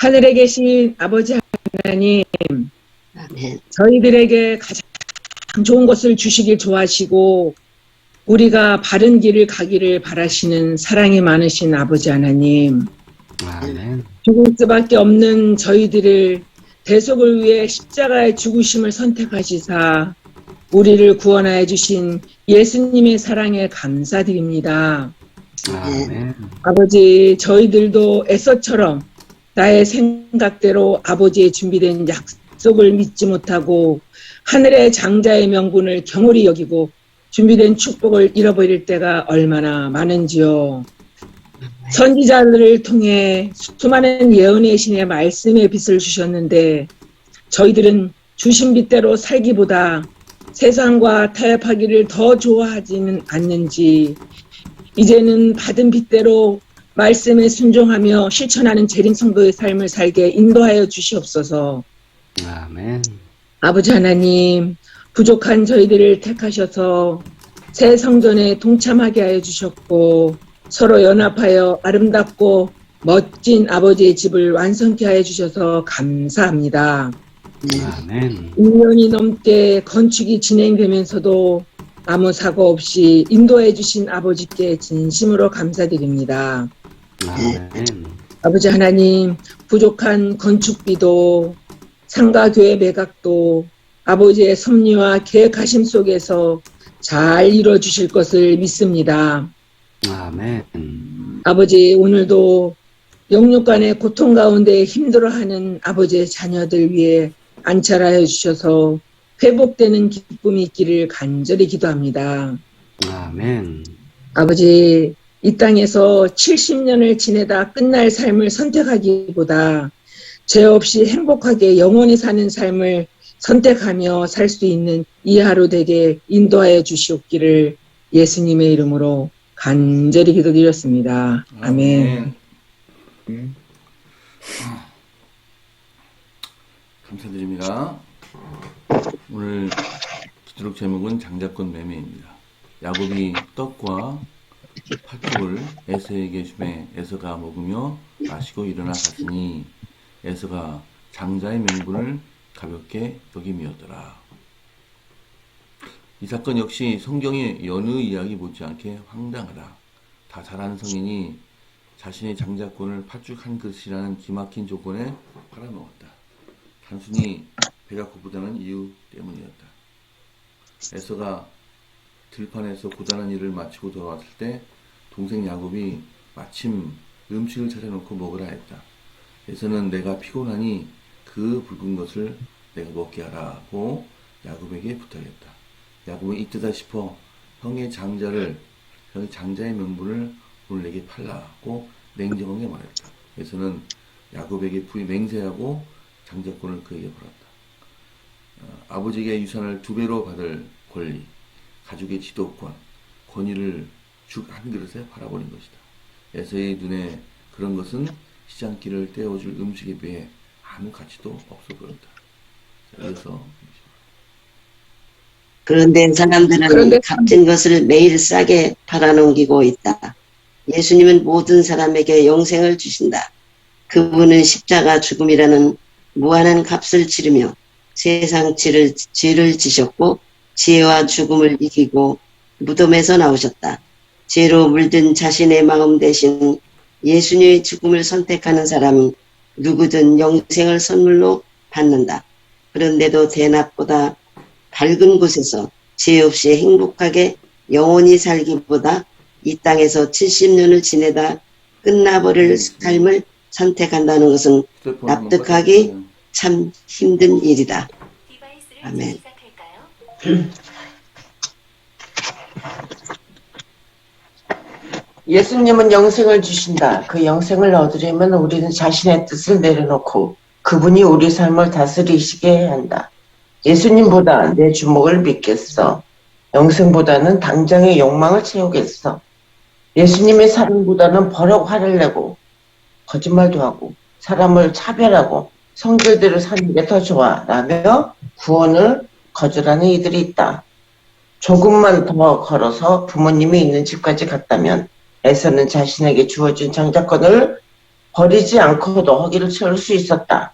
하늘에 계신 아버지 하나님, 아멘. 저희들에게 가장 좋은 것을 주시길 좋아하시고 우리가 바른 길을 가기를 바라시는 사랑이 많으신 아버지 하나님, 아멘. 죽을 수밖에 없는 저희들을 대속을 위해 십자가의 죽으심을 선택하시사 우리를 구원하여 주신 예수님의 사랑에 감사드립니다. 아멘. 아버지, 저희들도 에서처럼 나의 생각대로 아버지의 준비된 약속을 믿지 못하고 하늘의 장자의 명분을 경홀히 여기고 준비된 축복을 잃어버릴 때가 얼마나 많은지요. 선지자들을 통해 수많은 예언의 신의 말씀의 빛을 주셨는데 저희들은 주신 빛대로 살기보다 세상과 타협하기를 더 좋아하지는 않는지 이제는 받은 빛대로 말씀에 순종하며 실천하는 재림 성도의 삶을 살게 인도하여 주시옵소서. 아멘. 아버지 하나님, 부족한 저희들을 택하셔서 새 성전에 동참하게 하여 주셨고 서로 연합하여 아름답고 멋진 아버지의 집을 완성케 하여 주셔서 감사합니다. 아멘. 2년이 넘게 건축이 진행되면서도 아무 사고 없이 인도해 주신 아버지께 진심으로 감사드립니다. 아멘. 아버지 하나님, 부족한 건축비도 상가교회 매각도 아버지의 섭리와 계획하심 속에서 잘 이루어 주실 것을 믿습니다. 아멘. 아버지, 오늘도 영육간의 고통 가운데 힘들어하는 아버지의 자녀들 위해 안찰하여 주셔서 회복되는 기쁨이 있기를 간절히 기도합니다. 아멘. 아버지, 이 땅에서 70년을 지내다 끝날 삶을 선택하기보다 죄 없이 행복하게 영원히 사는 삶을 선택하며 살 수 있는 이 하루 되게 인도하여 주시옵기를 예수님의 이름으로 간절히 기도드렸습니다. 아멘. 감사드립니다. 오늘 기도록 제목은 장자권 매매입니다. 야곱이 떡과 팥죽을 에서에게 주매 에서가 먹으며 마시고 일어나 갔으니 에서가 장자의 명분을 가볍게 여김이었더라. 이 사건 역시 성경의 여느 이야기 못지않게 황당하다. 다 자란 성인이 자신의 장자권을 팥죽 한 그릇이라는 기막힌 조건에 팔아먹었다. 단순히 배가 고프다는 이유 때문이었다. 에서가 들판에서 고단한 일을 마치고 돌아왔을 때 동생 야곱이 마침 음식을 차려놓고 먹으라 했다. 에서는 내가 피곤하니 그 붉은 것을 내가 먹게 하라고 야곱에게 부탁했다. 야곱은 이때다 싶어 형의 장자의 명분을 오늘 내게 팔라고 냉정하게 말했다. 에서는 야곱에게 맹세하고 장자권을 그에게 벌었다. 아버지에게 유산을 2배로 받을 권리, 가족의 지도권, 권위를 죽 한 그릇에 팔아버린 것이다. 에서의 눈에 그런 것은 시장길을 떼어줄 음식에 비해 아무 가치도 없어 보였다. 그래서 그런데 사람들은 값진 것을 매일 싸게 팔아넘기고 있다. 예수님은 모든 사람에게 영생을 주신다. 그분은 십자가 죽음이라는 무한한 값을 치르며 세상 죄를 지셨고 죄와 죽음을 이기고 무덤에서 나오셨다. 죄로 물든 자신의 마음 대신 예수님의 죽음을 선택하는 사람은 누구든 영생을 선물로 받는다. 그런데도 대낮보다 밝은 곳에서 죄 없이 행복하게 영원히 살기보다 이 땅에서 70년을 지내다 끝나버릴 삶을 선택한다는 것은 납득하기 참 힘든 일이다. 아멘. 예수님은 영생을 주신다. 그 영생을 얻으려면 우리는 자신의 뜻을 내려놓고 그분이 우리 삶을 다스리시게 해야 한다. 예수님보다 내 주먹을 믿겠어. 영생보다는 당장의 욕망을 채우겠어. 예수님의 사랑보다는 버럭 화를 내고 거짓말도 하고 사람을 차별하고 성질대로 사는 게 더 좋아 라며 구원을 거절하는 이들이 있다. 조금만 더 걸어서 부모님이 있는 집까지 갔다면 에서는 자신에게 주어진 장자권을 버리지 않고도 허기를 채울 수 있었다.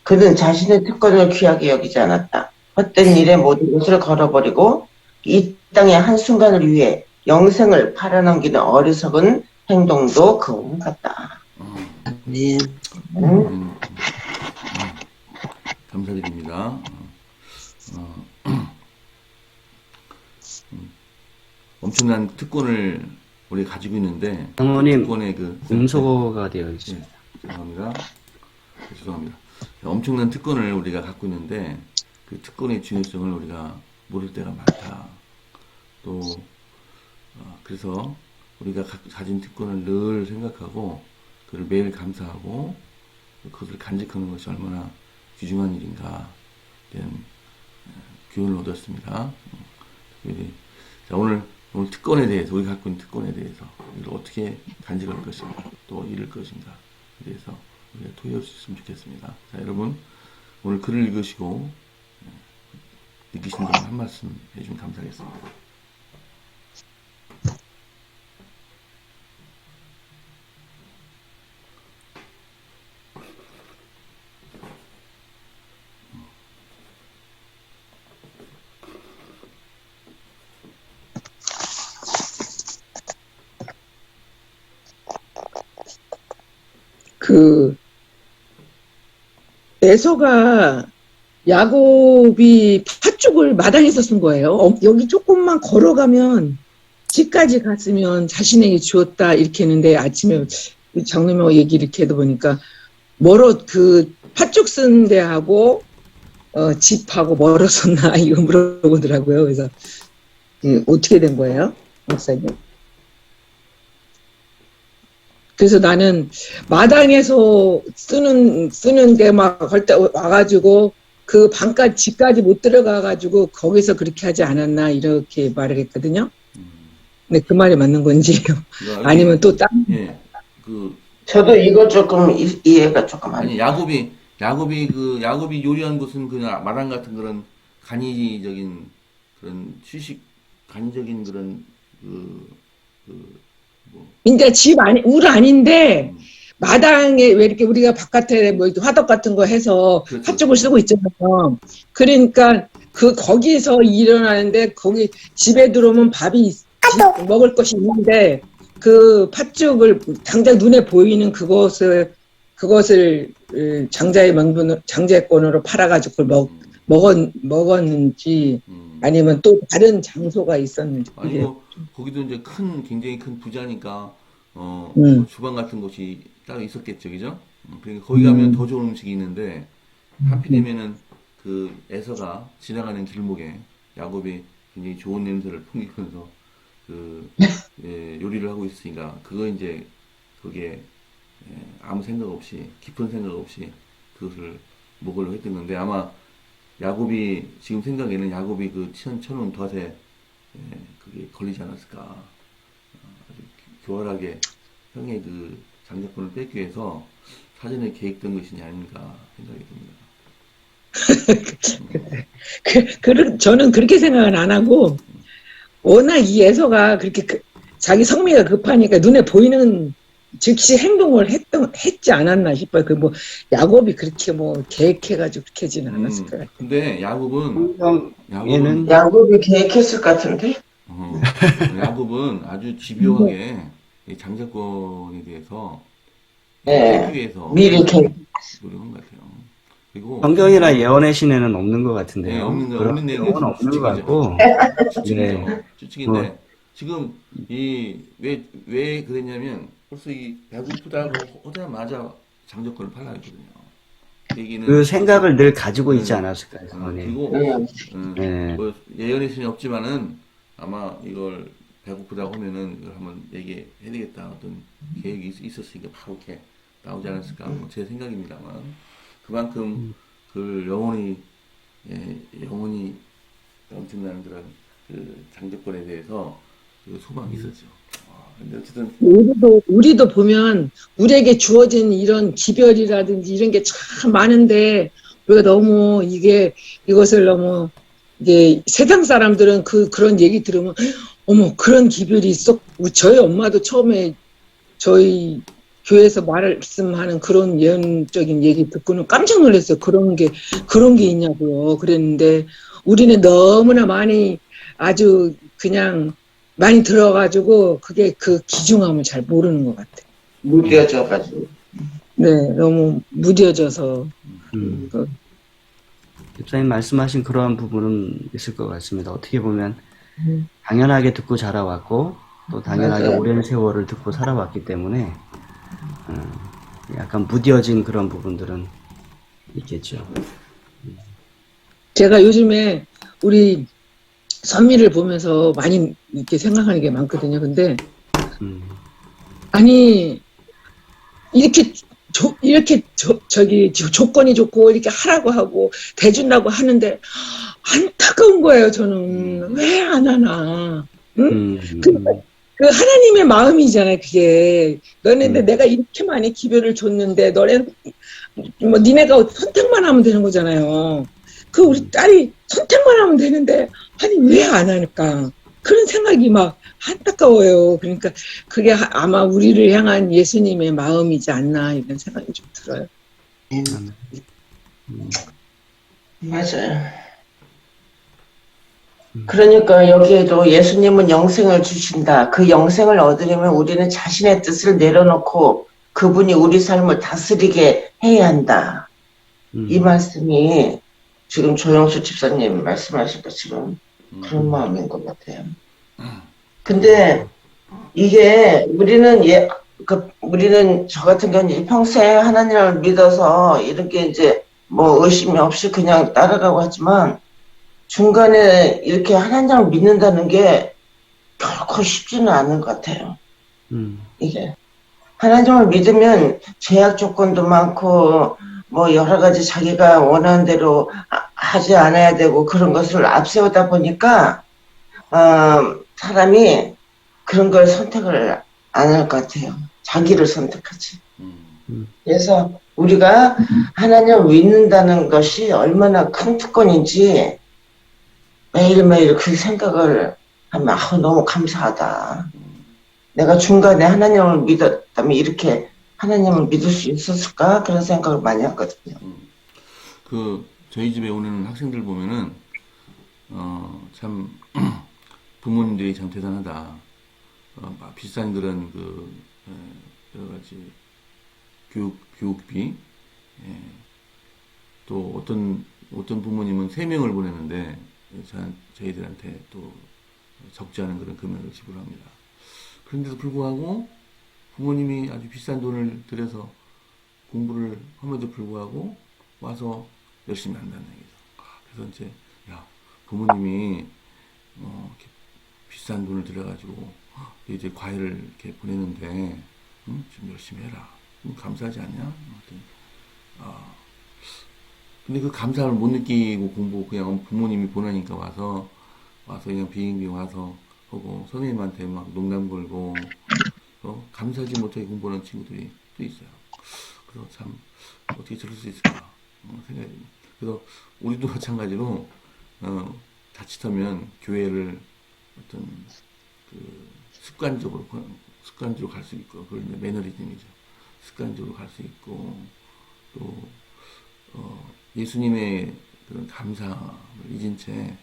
그는 자신의 특권을 귀하게 여기지 않았다. 헛된 일에 모든 것을 걸어버리고 이 땅의 한순간을 위해 영생을 팔아넘기는 어리석은 행동도 그와 같다. 네. 감사드립니다. 엄청난 특권을 우리가 가지고 있는데 장모님, 특권의 그 음소거가 되어 있습니다. 죄송합니다. 엄청난 특권을 우리가 갖고 있는데 그 특권의 중요성을 우리가 모를 때가 많다. 또 그래서 우리가 가진 특권을 늘 생각하고 그를 매일 감사하고 그것을 간직하는 것이 얼마나 귀중한 일인가 이런 교훈을 얻었습니다. 자, 오늘 특권에 대해서 우리가 갖고 있는 특권에 대해서 이걸 어떻게 간직할 것인가 또 잃을 것인가에 대해서 우리가 토의할 수 있으면 좋겠습니다. 자, 여러분 오늘 글을 읽으시고 느끼신 점 한 말씀 해주시면 감사하겠습니다. 그 에서가 야곱이 팥죽을 마당에서 쓴 거예요. 여기 조금만 걸어가면 집까지 갔으면 자신에게 주었다 이렇게 했는데 아침에 장로님하고 얘기를 이렇게 해도 보니까 그 팥죽 쓴 데하고 집하고 멀었었나 이거 물어보더라고요. 그래서 어떻게 된 거예요, 목사님? 그래서 나는 마당에서 쓰는데 막 할 때 와가지고 그 방까지 집까지 못 들어가가지고 거기서 그렇게 하지 않았나 이렇게 말을 했거든요. 근데 그 말이 맞는 건지 아니면 또 예, 저도 이거 조금 이해가 조금 안 아니 야곱이 요리한 곳은 그냥 마당 같은 그런 간이적인 그런 간이적인 그런 이제 울 아닌데 마당에 왜 이렇게 우리가 바깥에 뭐 화덕 같은 거 해서 그렇죠. 팥죽을 쓰고 있잖아요. 그러니까 거기서 일어나는데 거기 집에 들어오면 먹을 것이 있는데 그 팥죽을 당장 눈에 보이는 그것을 장자권으로 팔아가지고 먹었는지 아니면 또 다른 장소가 있었는지. 아니 뭐 거기도 이제 굉장히 큰 부자니까 주방 같은 곳이 따로 있었겠죠, 그죠? 그러니까 거기 가면 더 좋은 음식이 있는데 하필이면은 그 에서가 지나가는 길목에 야곱이 굉장히 좋은 냄새를 풍기면서 요리를 하고 있으니까 그거 이제 그게 아무 생각 없이 깊은 생각 없이 그것을 먹으려고 했던 건데 아마 야곱이 지금 생각에는 야곱이 그 쳐놓은 덫에 그게 걸리지 않았을까. 아주 교활하게 형의 그 장자권을 뺏기 위해서 사전에 계획된 것이 아닌가 생각이 듭니다. 저는 그렇게 생각은 안 하고 워낙 이 에서가 그렇게 자기 성미가 급하니까 눈에 보이는 즉시 행동을 했지 않았나 싶어요. 야곱이 그렇게 계획해가지고 그렇게 하지는 않았을 것 같아요. 근데 야곱은 야곱이 계획했을 것 같은데? 야곱은 아주 집요하게 이 장자권에 대해서 뺏기 위해서 미리 노력한 것 같아요. 그리고 성경이나 예언의 신에는 없는 것 같은데요. 네, 없는 그런 내용은 없는 것 같고. 추측인데 지금 왜 그랬냐면 벌써 이 배고프다고 하자마자 장자권을 팔아야 했거든요. 그 생각을 늘 가지고 있지 않았을까요, 사모님? 그리고 뭐 예언의 신이 없지만은 아마 이걸 배고프다고 하면은 이걸 한번 얘기해야 되겠다 어떤 계획이 있었으니까 바로 이렇게 나오지 않았을까 제 생각입니다만 그만큼 그 영원히 엄청난 그런 그 장자권에 대해서 그 소망이 있었죠. 근데 어쨌든 우리도 보면 우리에게 주어진 이런 기별이라든지 이런 게 참 많은데 우리가 너무 이것을 너무 이게 세상 사람들은 그런 얘기 들으면 어머 그런 기별이 있어. 저희 엄마도 처음에 저희 교회에서 말씀하는 그런 예언적인 얘기 듣고는 깜짝 놀랐어요. 그런 게 있냐고요. 그랬는데 우리는 너무나 많이 아주 그냥 많이 들어가지고 그게 그 귀중함을 잘 모르는 것 같아요. 무뎌져가지고. 네, 너무 무뎌져서. 그, 집사님 말씀하신 그러한 부분은 있을 것 같습니다. 어떻게 보면 음, 당연하게 듣고 자라왔고 또 당연하게 맞아요. 오랜 세월을 듣고 살아왔기 때문에 약간 무뎌진 그런 부분들은 있겠죠. 제가 요즘에 우리 선미를 보면서 많이 이렇게 생각하는 게 많거든요. 근데 음, 아니 저기 조건이 좋고 이렇게 하라고 하고 대준다고 하는데 안타까운 거예요. 저는 왜 안 하나? 응? 그, 그 하나님의 마음이잖아요. 그게 너네들 내가 이렇게 많이 기별을 줬는데 너네 뭐 니네가 선택만 하면 되는 거잖아요. 그 우리 딸이 선택만 하면 되는데 아니 왜 안 할까? 그런 생각이 막 안타까워요. 그러니까 그게 아마 우리를 향한 예수님의 마음이지 않나 이런 생각이 좀 들어요. 맞아요. 그러니까 여기에도 예수님은 영생을 주신다. 그 영생을 얻으려면 우리는 자신의 뜻을 내려놓고 그분이 우리 삶을 다스리게 해야 한다. 이 말씀이 지금 조영수 집사님 말씀하신 것처럼 그런 마음인 것 같아요. 근데 이게 우리는 저 같은 경우는 평생 하나님을 믿어서 이렇게 이제 뭐 의심이 없이 그냥 따라가고 하지만 중간에 이렇게 하나님을 믿는다는 게 결코 쉽지는 않은 것 같아요. 이게 하나님을 믿으면 제약 조건도 많고 뭐 여러 가지 자기가 원하는 대로 하지 않아야 되고 그런 것을 앞세우다 보니까 사람이 그런 걸 선택을 안 할 것 같아요. 자기를 선택하지. 그래서 우리가 하나님을 믿는다는 것이 얼마나 큰 특권인지 매일매일 그 생각을 하면 너무 감사하다. 내가 중간에 하나님을 믿었다면 이렇게 하나님을 믿을 수 있었을까? 그런 생각을 많이 했거든요. 저희 집에 오는 학생들 보면은, 참, 부모님들이 참 대단하다. 비싼 그런 여러 가지 교육비, 또 어떤 부모님은 3명을 보내는데, 저희들한테 또 적지 않은 그런 금액을 지불합니다. 그런데도 불구하고 부모님이 아주 비싼 돈을 들여서 공부를 함에도 불구하고 와서 열심히 한다는 얘기죠. 그래서 이제 부모님이 이렇게 비싼 돈을 들여가지고 이제 과외를 이렇게 보내는데 좀 열심히 해라. 감사하지 않냐? 근데 그 감사를 못 느끼고 공부 그냥 부모님이 보내니까 와서 그냥 비행기 와서 하고 선생님한테 막 농담 걸고 감사하지 못하게 공부하는 친구들이 또 있어요. 그래서 참 어떻게 저럴 수 있을까 생각이 듭니다. 그래서 우리도 마찬가지로 자칫하면 교회를 어떤 습관적으로 갈 수 있고 그걸 이제 매너리즘이죠. 습관적으로 갈 수 있고 또 예수님의 그런 감사를 잊은 채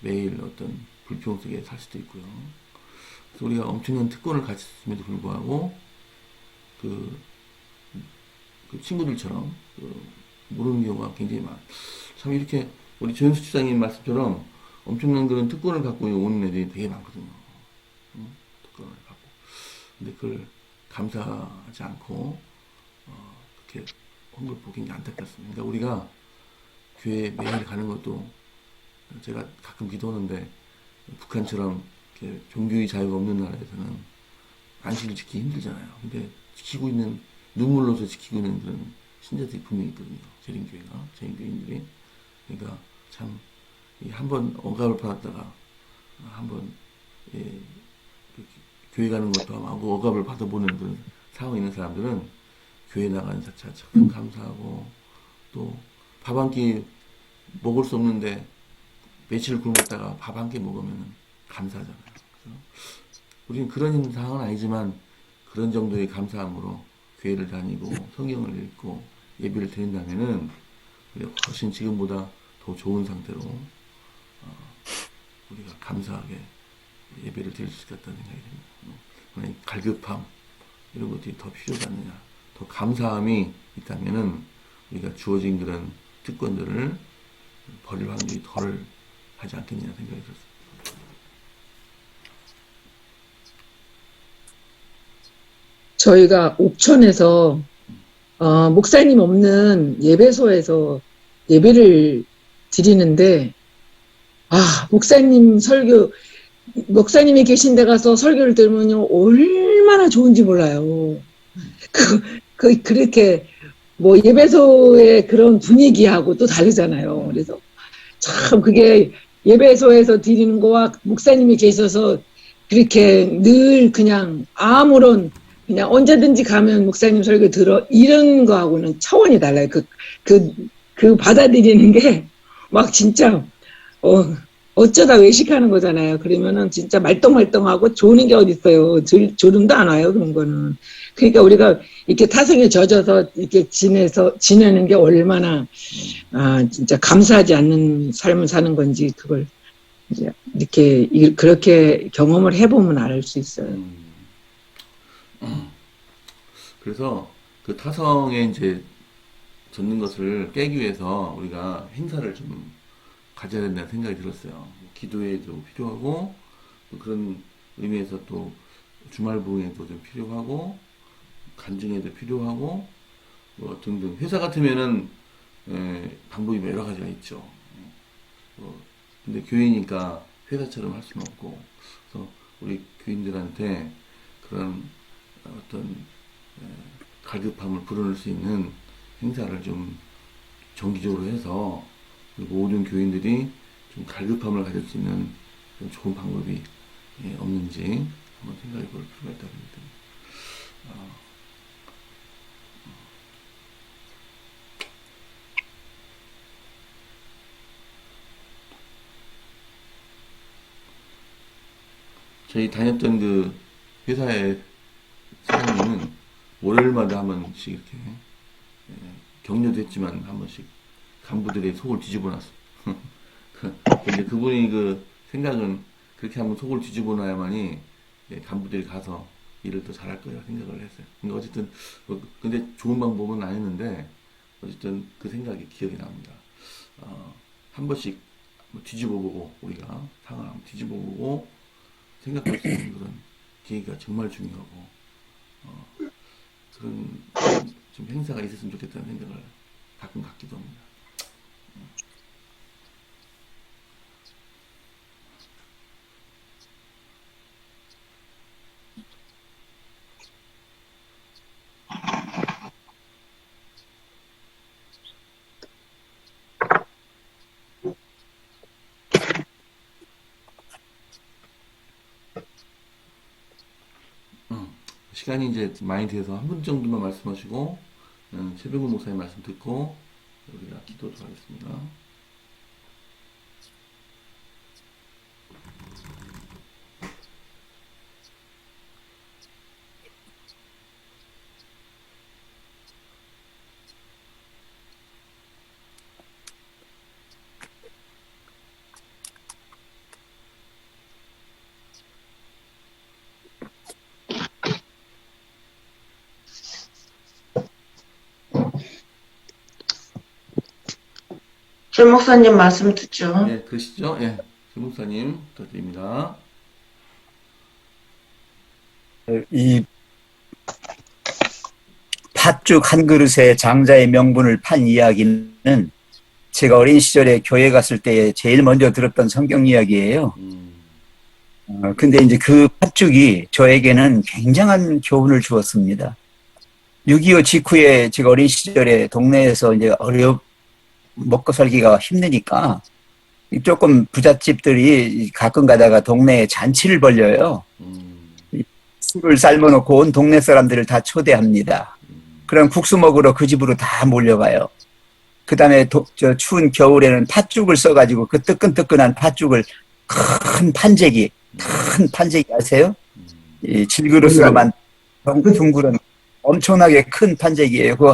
매일 어떤 불평 속에 살 수도 있고요. 그래서 우리가 엄청난 특권을 가졌음에도 불구하고 그 친구들처럼 모르는 경우가 굉장히 참 이렇게 우리 조현수 집사님 말씀처럼 엄청난 그런 특권을 갖고 오는 애들이 되게 많거든요. 특권을 갖고. 근데 그걸 감사하지 않고 그렇게 한 걸 보기 굉장히 안타깝습니다. 그러니까 우리가 교회 매일 가는 것도 제가 가끔 기도하는데 북한처럼 이렇게 종교의 자유가 없는 나라에서는 안식을 지키기 힘들잖아요. 근데 눈물로서 지키고 있는 그런 신자들이 분명히 있거든요. 재림교인들이. 그러니까 참, 한번 억압을 받았다가, 한번, 교회 가는 것도 하고 억압을 받아보는 그런 상황에 있는 사람들은 교회 나가는 자체가 참 감사하고, 또 밥 한 끼 먹을 수 없는데 며칠 굶었다가 밥 한 끼 먹으면 감사하잖아요. 그래서 우리는 그런 상황은 아니지만 그런 정도의 감사함으로 교회를 다니고 성경을 읽고 예배를 드린다면은 우리가 훨씬 지금보다 더 좋은 상태로 우리가 감사하게 예배를 드릴 수 있겠다는 생각이 듭니다. 갈급함 이런 것들이 더 필요하지 않느냐. 더 감사함이 있다면은 우리가 주어진 그런 특권들을 버릴 확률이 덜 하지 않겠냐 생각이 들었습니다. 저희가 옥천에서 목사님 없는 예배소에서 예배를 드리는데 목사님이 계신 데 가서 설교를 들으면요 얼마나 좋은지 몰라요. 그렇게 뭐 예배소의 그런 분위기하고 또 다르잖아요. 그래서 참 그게 예배소에서 드리는 거와 목사님이 계셔서 그렇게 늘 그냥 그냥 언제든지 가면 목사님 설교 들어 이런 거하고는 차원이 달라요. 그 받아들이는 게 막 진짜 어쩌다 외식하는 거잖아요. 그러면은 진짜 말똥말똥하고 조는 게 어딨어요. 졸음도 안 와요. 그런 거는. 그러니까 우리가 이렇게 타성에 젖어서 이렇게 지내는 게 얼마나 진짜 감사하지 않는 삶을 사는 건지 그걸 이제 그렇게 경험을 해보면 알 수 있어요. 그래서 그 타성에 이제 젖는 것을 깨기 위해서 우리가 행사를 좀 가져야 된다는 생각이 들었어요. 기도회도 필요하고 또 그런 의미에서 또 주말 부흥회도 좀 필요하고 간증회도 필요하고 뭐 등등. 회사 같으면은 방법이 여러 가지가 있죠. 근데 교회니까 회사처럼 할 수는 없고, 그래서 우리 교인들한테 그런 어떤 갈급함을 불어넣을 수 있는 행사를 좀 정기적으로 해서 모든 교인들이 좀 갈급함을 가질 수 있는 좀 좋은 방법이 없는지 한번 생각해 볼 필요가 있다고 생각합니다. 저희 다녔던 그 회사의 사장님은 월요일마다 한 번씩 이렇게 격려도 했지만 한 번씩 간부들의 속을 뒤집어 놨어. 근데 그분이 그 생각은 그렇게 한번 속을 뒤집어 놔야만이 간부들이 가서 일을 더 잘할 거라 생각을 했어요. 근데 어쨌든 근데 좋은 방법은 아니었는데 어쨌든 그 생각이 기억이 납니다. 한 번씩 뒤집어보고 우리가 상황을 한번 뒤집어보고 생각할 수 있는 그런 계기가 정말 중요하고 그런 좀 행사가 있었으면 좋겠다는 생각을 가끔 갖기도 합니다. 시간이 이제 많이 돼서 한 분 정도만 말씀하시고 최병근 목사님 말씀 듣고 우리가 기도도 하겠습니다. 최 목사님 말씀 듣죠? 예, 그러시죠? 예, 최 목사님 부탁드립니다. 이 팥죽 한 그릇에 장자의 명분을 판 이야기는 제가 어린 시절에 교회 갔을 때 제일 먼저 들었던 성경 이야기예요. 근데 이제 그 팥죽이 저에게는 굉장한 교훈을 주었습니다. 6.25 직후에 제가 어린 시절에 동네에서 이제 먹고 살기가 힘드니까 조금 부잣집들이 가끔 가다가 동네에 잔치를 벌려요. 술을 삶아놓고 온 동네 사람들을 다 초대합니다. 그럼 국수 먹으러 그 집으로 다 몰려가요. 그 다음에 저 추운 겨울에는 팥죽을 써가지고 그 뜨끈뜨끈한 팥죽을 큰 판재기 아세요? 이 질그릇으로만 둥그런 엄청나게 큰 판재기예요. 그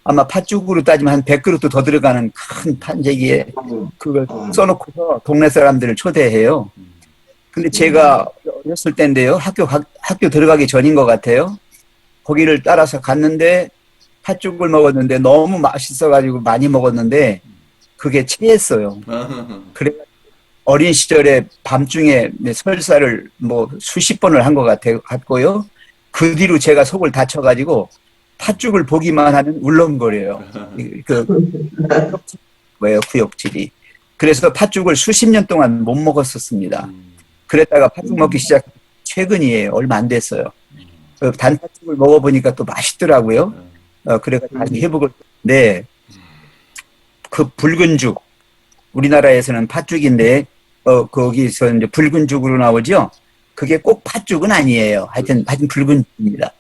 아마 팥죽으로 따지면 한 100그릇도 더 들어가는 큰 판재기에 그걸 써놓고서 동네 사람들을 초대해요. 근데 제가 어렸을 때인데요. 학교 들어가기 전인 것 같아요. 거기를 따라서 갔는데 팥죽을 먹었는데 너무 맛있어가지고 많이 먹었는데 그게 체했어요. 그래 어린 시절에 밤중에 설사를 뭐 수십 번을 한 것 같고요. 그 뒤로 제가 속을 다쳐가지고 팥죽을 보기만 하면 울렁거려요. 뭐예요, 구역질이. 그래서 팥죽을 수십 년 동안 못 먹었었습니다. 그랬다가 팥죽 먹기 시작 최근이에요. 얼마 안 됐어요. 단팥죽을 먹어보니까 또 맛있더라고요. 그래서 다시 회복을. 네. 그 붉은 죽. 우리나라에서는 팥죽인데, 거기서 이제 붉은 죽으로 나오죠? 그게 꼭 팥죽은 아니에요. 하여튼 붉은 죽입니다.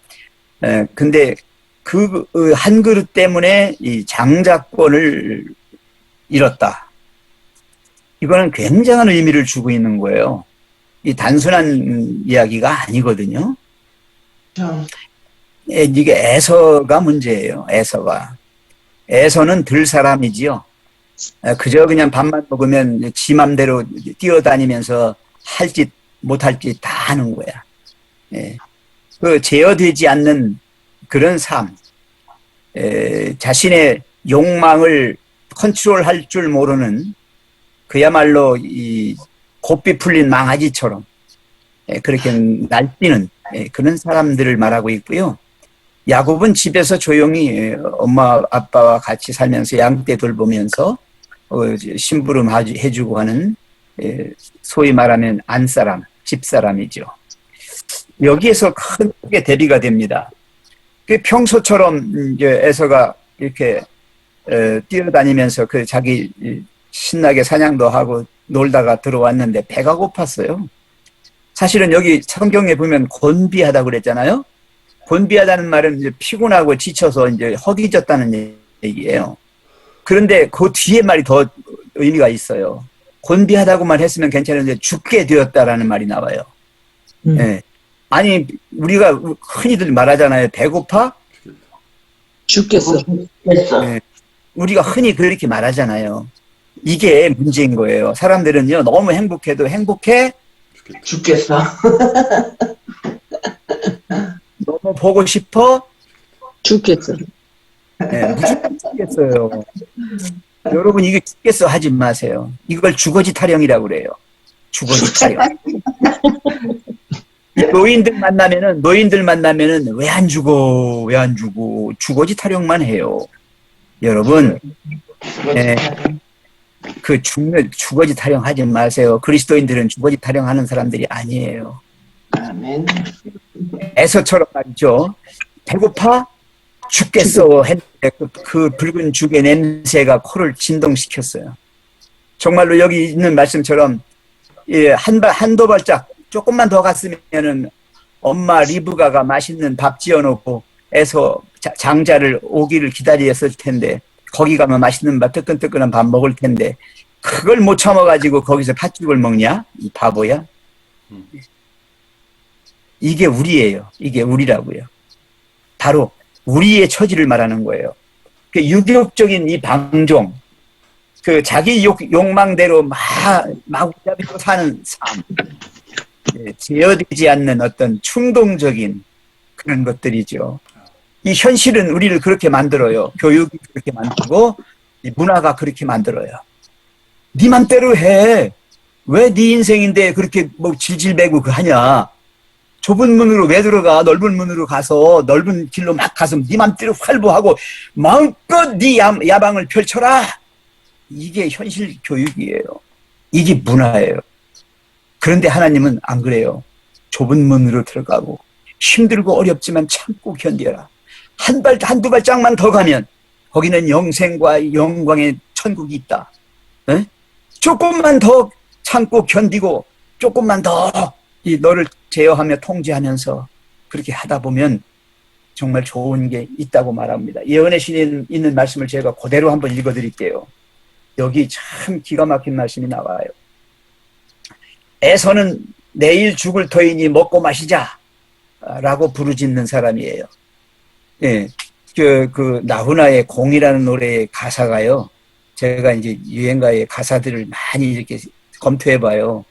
근데 그 한 그릇 때문에 이 장자권을 잃었다. 이거는 굉장한 의미를 주고 있는 거예요. 이 단순한 이야기가 아니거든요. 이게 에서가 문제예요. 에서는 들 사람이지요. 그저 그냥 밥만 먹으면 지 맘대로 뛰어다니면서 할 짓 못할 짓 다 하는 거야. 그 제어되지 않는 그런 삶, 자신의 욕망을 컨트롤할 줄 모르는 그야말로 이 곱비 풀린 망아지처럼 그렇게 날뛰는 그런 사람들을 말하고 있고요. 야곱은 집에서 조용히 엄마 아빠와 같이 살면서 양떼 돌보면서 심부름 해주고 하는 소위 말하면 안사람, 집사람이죠. 여기에서 크게 대비가 됩니다. 평소처럼 이제 에서가 이렇게 뛰어다니면서 그 자기 신나게 사냥도 하고 놀다가 들어왔는데 배가 고팠어요. 사실은 여기 성경에 보면 곤비하다고 그랬잖아요. 곤비하다는 말은 이제 피곤하고 지쳐서 이제 허기졌다는 얘기예요. 그런데 그 뒤에 말이 더 의미가 있어요. 곤비하다고만 했으면 괜찮은데 죽게 되었다라는 말이 나와요. 네. 아니 우리가 흔히들 말하잖아요. 배고파? 죽겠어. 네. 우리가 흔히 그렇게 말하잖아요. 이게 문제인 거예요. 사람들은요 너무 행복해도 행복해? 죽겠어. 너무 보고 싶어? 죽겠어. 네, 무조건 죽겠어요. 여러분 이게 죽겠어 하지 마세요. 이걸 주거지 타령이라고 그래요. 주거지 타령. 노인들 만나면은 왜 안 죽어? 주거지 타령만 해요. 여러분, 그 주거지 타령 하지 마세요. 그리스도인들은 주거지 타령하는 사람들이 아니에요. 아멘. 에서처럼 말이죠. 배고파? 죽겠어 했는데 그 붉은 죽의 냄새가 코를 진동시켰어요. 정말로 여기 있는 말씀처럼 한두 발짝 조금만 더 갔으면은 엄마 리브가가 맛있는 밥 지어놓고 에서 장자를 오기를 기다렸을 텐데 거기 가면 맛있는 밥 뜨끈뜨끈한 밥 먹을 텐데 그걸 못 참아가지고 거기서 팥죽을 먹냐? 이 바보야. 이게 우리예요. 이게 우리라고요. 바로 우리의 처지를 말하는 거예요. 그 유교적인 이 방종, 그 자기 욕망대로 마구잡이로 사는 삶, 제어되지 않는 어떤 충동적인 그런 것들이죠. 이 현실은 우리를 그렇게 만들어요. 교육이 그렇게 만들고 이 문화가 그렇게 만들어요. 네 맘대로 해. 왜 네 인생인데 그렇게 뭐 질질매고 하냐. 좁은 문으로 왜 들어가? 넓은 문으로 가서 넓은 길로 막 가서 네 맘대로 활보하고 마음껏 네 야방을 펼쳐라. 이게 현실 교육이에요. 이게 문화예요. 그런데 하나님은 안 그래요. 좁은 문으로 들어가고 힘들고 어렵지만 참고 견뎌라. 한두 발짝만 더 가면 거기는 영생과 영광의 천국이 있다. 에? 조금만 더 참고 견디고 조금만 더 너를 제어하며 통제하면서 그렇게 하다 보면 정말 좋은 게 있다고 말합니다. 예언의 신에 있는 말씀을 제가 그대로 한번 읽어드릴게요. 여기 참 기가 막힌 말씀이 나와요. 에서는 내일 죽을 터이니 먹고 마시자 라고 부르짖는 사람이에요. 예, 그 나훈아의 공이라는 노래의 가사가요. 제가 이제 유행가의 가사들을 많이 이렇게 검토해봐요.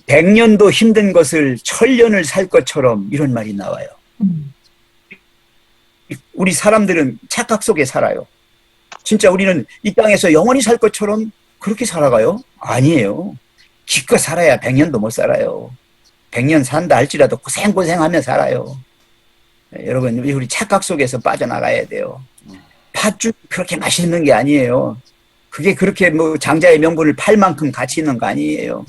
100년도 힘든 것을 1000년을 살 것처럼 이런 말이 나와요. 우리 사람들은 착각 속에 살아요. 진짜 우리는 이 땅에서 영원히 살 것처럼 그렇게 살아가요? 아니에요. 기껏 살아야 100년도 못 살아요. 100년 산다 할지라도 고생하며 살아요. 여러분, 우리 착각 속에서 빠져나가야 돼요. 팥죽 그렇게 맛있는 게 아니에요. 그게 그렇게 뭐 장자의 명분을 팔 만큼 가치 있는 거 아니에요.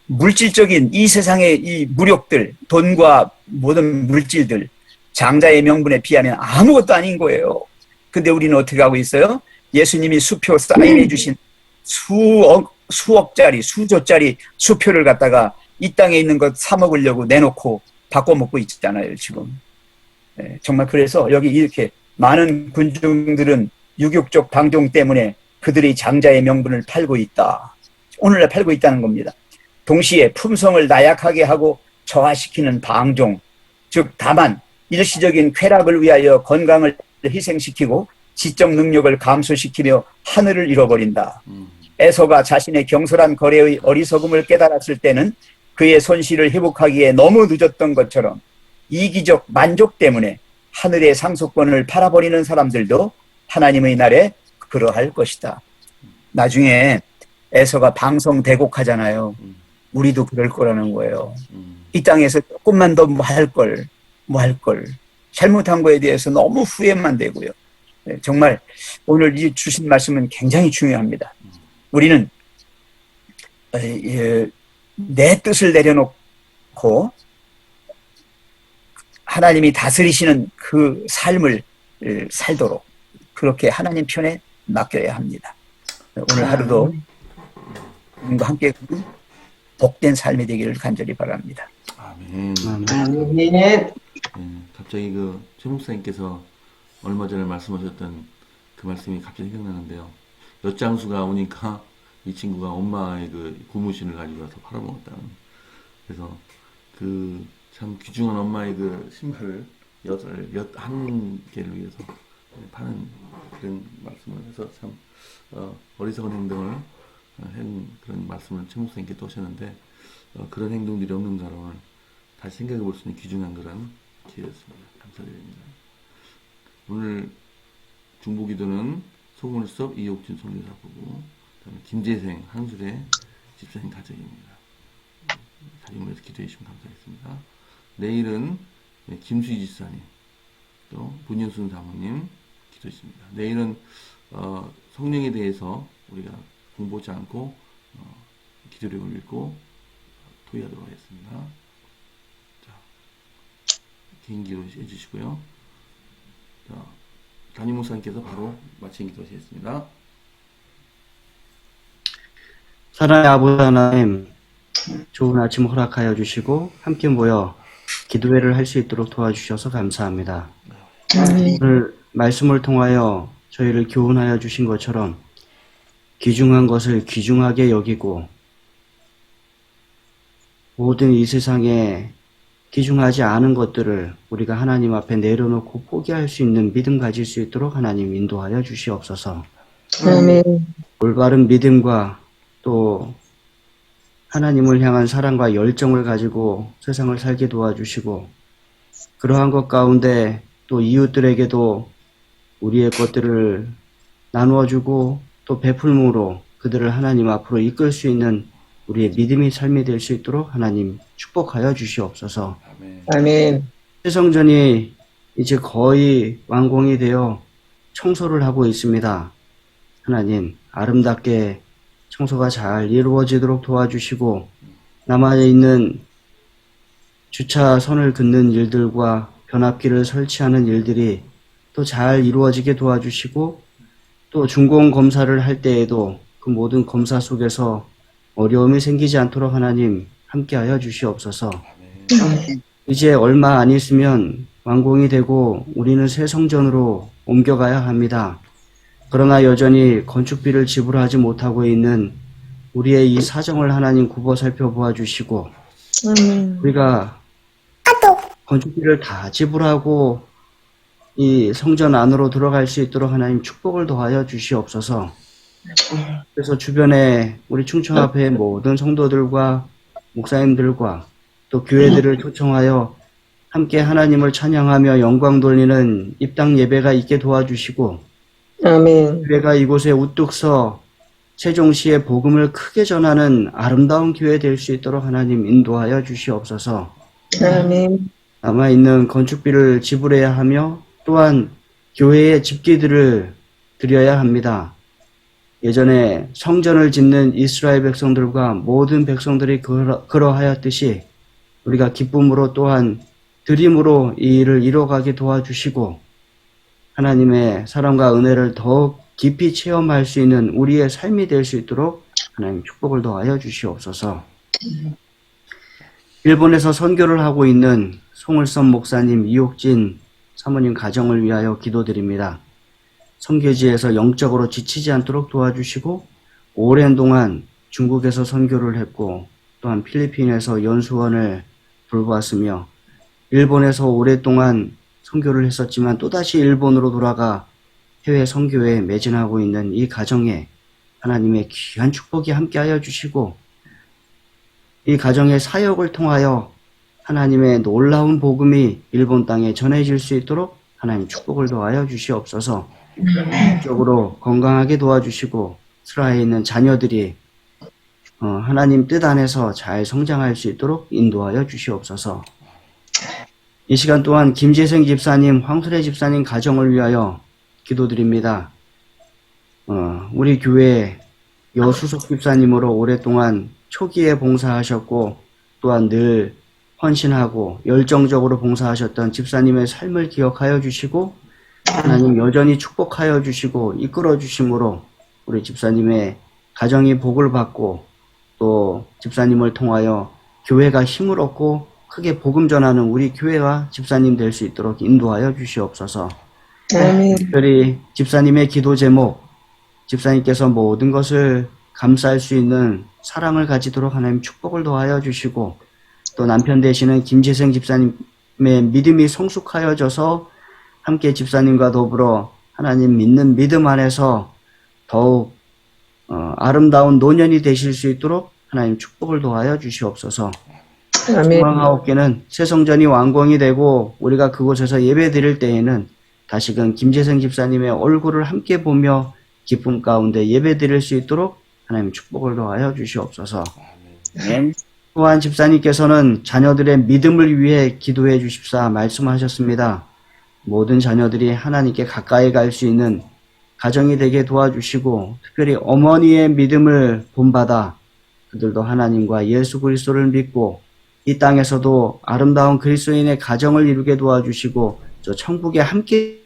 물질적인 이 세상의 이 무력들, 돈과 모든 물질들, 장자의 명분에 비하면 아무것도 아닌 거예요. 근데 우리는 어떻게 하고 있어요? 예수님이 수표 사인해 주신 수억짜리, 수조짜리 수표를 갖다가 이 땅에 있는 것 사 먹으려고 내놓고 바꿔 먹고 있잖아요, 지금. 네, 정말 그래서 여기 이렇게 많은 군중들은 유격적 방종 때문에 그들이 장자의 명분을 팔고 있다. 오늘날 팔고 있다는 겁니다. 동시에 품성을 나약하게 하고 저하시키는 방종, 즉 다만 일시적인 쾌락을 위하여 건강을 희생시키고 지적 능력을 감소시키며 하늘을 잃어버린다. 에서가 자신의 경솔한 거래의 어리석음을 깨달았을 때는 그의 손실을 회복하기에 너무 늦었던 것처럼 이기적 만족 때문에 하늘의 상속권을 팔아버리는 사람들도 하나님의 날에 그러할 것이다. 나중에 에서가 방성대곡하잖아요. 우리도 그럴 거라는 거예요. 이 땅에서 조금만 더 뭐 할 걸. 잘못한 거에 대해서 너무 후회만 되고요. 정말 오늘 이 주신 말씀은 굉장히 중요합니다. 우리는 내 뜻을 내려놓고 하나님이 다스리시는 그 삶을 살도록 그렇게 하나님 편에 맡겨야 합니다. 오늘 하루도 하나님과 함께 복된 삶이 되기를 간절히 바랍니다. 아멘. 아멘. 갑자기 최 목사님께서 얼마 전에 말씀하셨던 그 말씀이 갑자기 생각나는데요. 엿장수가 오니까 이 친구가 엄마의 고무신을 가지고 와서 팔아먹었다는. 그래서 참 귀중한 엄마의 신발을 엿 한 개를 위해서 파는 그런 말씀을 해서 참 어리석은 행동을 한 그런 말씀을 최 목사님께 또 하셨는데 그런 행동들이 없는가를 오늘 다시 생각해 볼 수 있는 귀중한 그런 기회였습니다. 감사드립니다. 오늘 중보기도는 송문섭, 이옥진 선교사 부부, 그다음에 김재생, 한술의 집사님 가정입니다. 가정을 위해서 기도해 주시면 감사하겠습니다. 내일은 김수희 집사님, 또 문윤순 사모님 기도 있습니다. 내일은 성령에 대해서 우리가 공부하지 않고 기도력을 읽고 토의하도록 하겠습니다. 자, 개인 기도 해주시고요. 자, 담임 목사님께서 바로 마친 기도하시겠습니다. 사랑의 아버지 하나님, 좋은 아침 허락하여 주시고 함께 모여 기도회를 할 수 있도록 도와주셔서 감사합니다. 오늘 말씀을 통하여 저희를 교훈하여 주신 것처럼 귀중한 것을 귀중하게 여기고 모든 이 세상에 귀중하지 않은 것들을 우리가 하나님 앞에 내려놓고 포기할 수 있는 믿음 가질 수 있도록 하나님 인도하여 주시옵소서. 아멘. 올바른 믿음과 또 하나님을 향한 사랑과 열정을 가지고 세상을 살게 도와주시고 그러한 것 가운데 또 이웃들에게도 우리의 것들을 나누어주고 또 베풀므로 그들을 하나님 앞으로 이끌 수 있는 우리의 믿음의 삶이 될 수 있도록 하나님 축복하여 주시옵소서. 아멘. 새성전이 이제 거의 완공이 되어 청소를 하고 있습니다. 하나님 아름답게 청소가 잘 이루어지도록 도와주시고 남아있는 주차선을 긋는 일들과 변압기를 설치하는 일들이 또 잘 이루어지게 도와주시고 또 준공 검사를 할 때에도 그 모든 검사 속에서 어려움이 생기지 않도록 하나님 함께하여 주시옵소서. 이제 얼마 안 있으면 완공이 되고 우리는 새 성전으로 옮겨가야 합니다. 그러나 여전히 건축비를 지불하지 못하고 있는 우리의 이 사정을 하나님 굽어 살펴보아 주시고 우리가 건축비를 다 지불하고 이 성전 안으로 들어갈 수 있도록 하나님 축복을 더하여 주시옵소서. 그래서 주변에 우리 충청 앞에 모든 성도들과 목사님들과 또 교회들을 초청하여 함께 하나님을 찬양하며 영광 돌리는 입당 예배가 있게 도와주시고, 아멘. 교회가 이곳에 우뚝 서 세종시의 복음을 크게 전하는 아름다운 교회 될 수 있도록 하나님 인도하여 주시옵소서. 아멘. 남아있는 건축비를 지불해야 하며 또한 교회의 집기들을 드려야 합니다. 예전에 성전을 짓는 이스라엘 백성들과 모든 백성들이 그러하였듯이 우리가 기쁨으로 또한 드림으로 이 일을 이뤄가게 도와주시고 하나님의 사랑과 은혜를 더욱 깊이 체험할 수 있는 우리의 삶이 될 수 있도록 하나님 축복을 더하여 주시옵소서. 일본에서 선교를 하고 있는 송을선 목사님, 이옥진 사모님 가정을 위하여 기도드립니다. 선교지에서 영적으로 지치지 않도록 도와주시고 오랜 동안 중국에서 선교를 했고 또한 필리핀에서 연수원을 돌보았으며 일본에서 오랫동안 선교를 했었지만 또다시 일본으로 돌아가 해외 선교에 매진하고 있는 이 가정에 하나님의 귀한 축복이 함께하여 주시고 이 가정의 사역을 통하여 하나님의 놀라운 복음이 일본 땅에 전해질 수 있도록 하나님 축복을 더하여 주시옵소서. 영적으로 건강하게 도와주시고 스라에 있는 자녀들이 하나님 뜻 안에서 잘 성장할 수 있도록 인도하여 주시옵소서. 이 시간 또한 김재생 집사님, 황수래 집사님 가정을 위하여 기도드립니다. 우리 교회 여수석 집사님으로 오랫동안 초기에 봉사하셨고 또한 늘 헌신하고 열정적으로 봉사하셨던 집사님의 삶을 기억하여 주시고 하나님 여전히 축복하여 주시고 이끌어 주심으로 우리 집사님의 가정이 복을 받고 또 집사님을 통하여 교회가 힘을 얻고 크게 복음 전하는 우리 교회가 집사님 될 수 있도록 인도하여 주시옵소서. 아멘. 특별히 집사님의 기도 제목, 집사님께서 모든 것을 감쌀 수 있는 사랑을 가지도록 하나님 축복을 더하여 주시고 또 남편 되시는 김재생 집사님의 믿음이 성숙하여져서 함께 집사님과 더불어 하나님 믿는 믿음 안에서 더욱 아름다운 노년이 되실 수 있도록 하나님 축복을 더하여 주시옵소서. 아멘. 중앙아홉개는 새 성전이 완공이 되고 우리가 그곳에서 예배 드릴 때에는 다시금 김재생 집사님의 얼굴을 함께 보며 기쁨 가운데 예배 드릴 수 있도록 하나님 축복을 더하여 주시옵소서. 아멘. 또한 집사님께서는 자녀들의 믿음을 위해 기도해 주십사 말씀하셨습니다. 모든 자녀들이 하나님께 가까이 갈 수 있는 가정이 되게 도와주시고 특별히 어머니의 믿음을 본받아 그들도 하나님과 예수 그리스도를 믿고 이 땅에서도 아름다운 그리스도인의 가정을 이루게 도와주시고 저 천국에 함께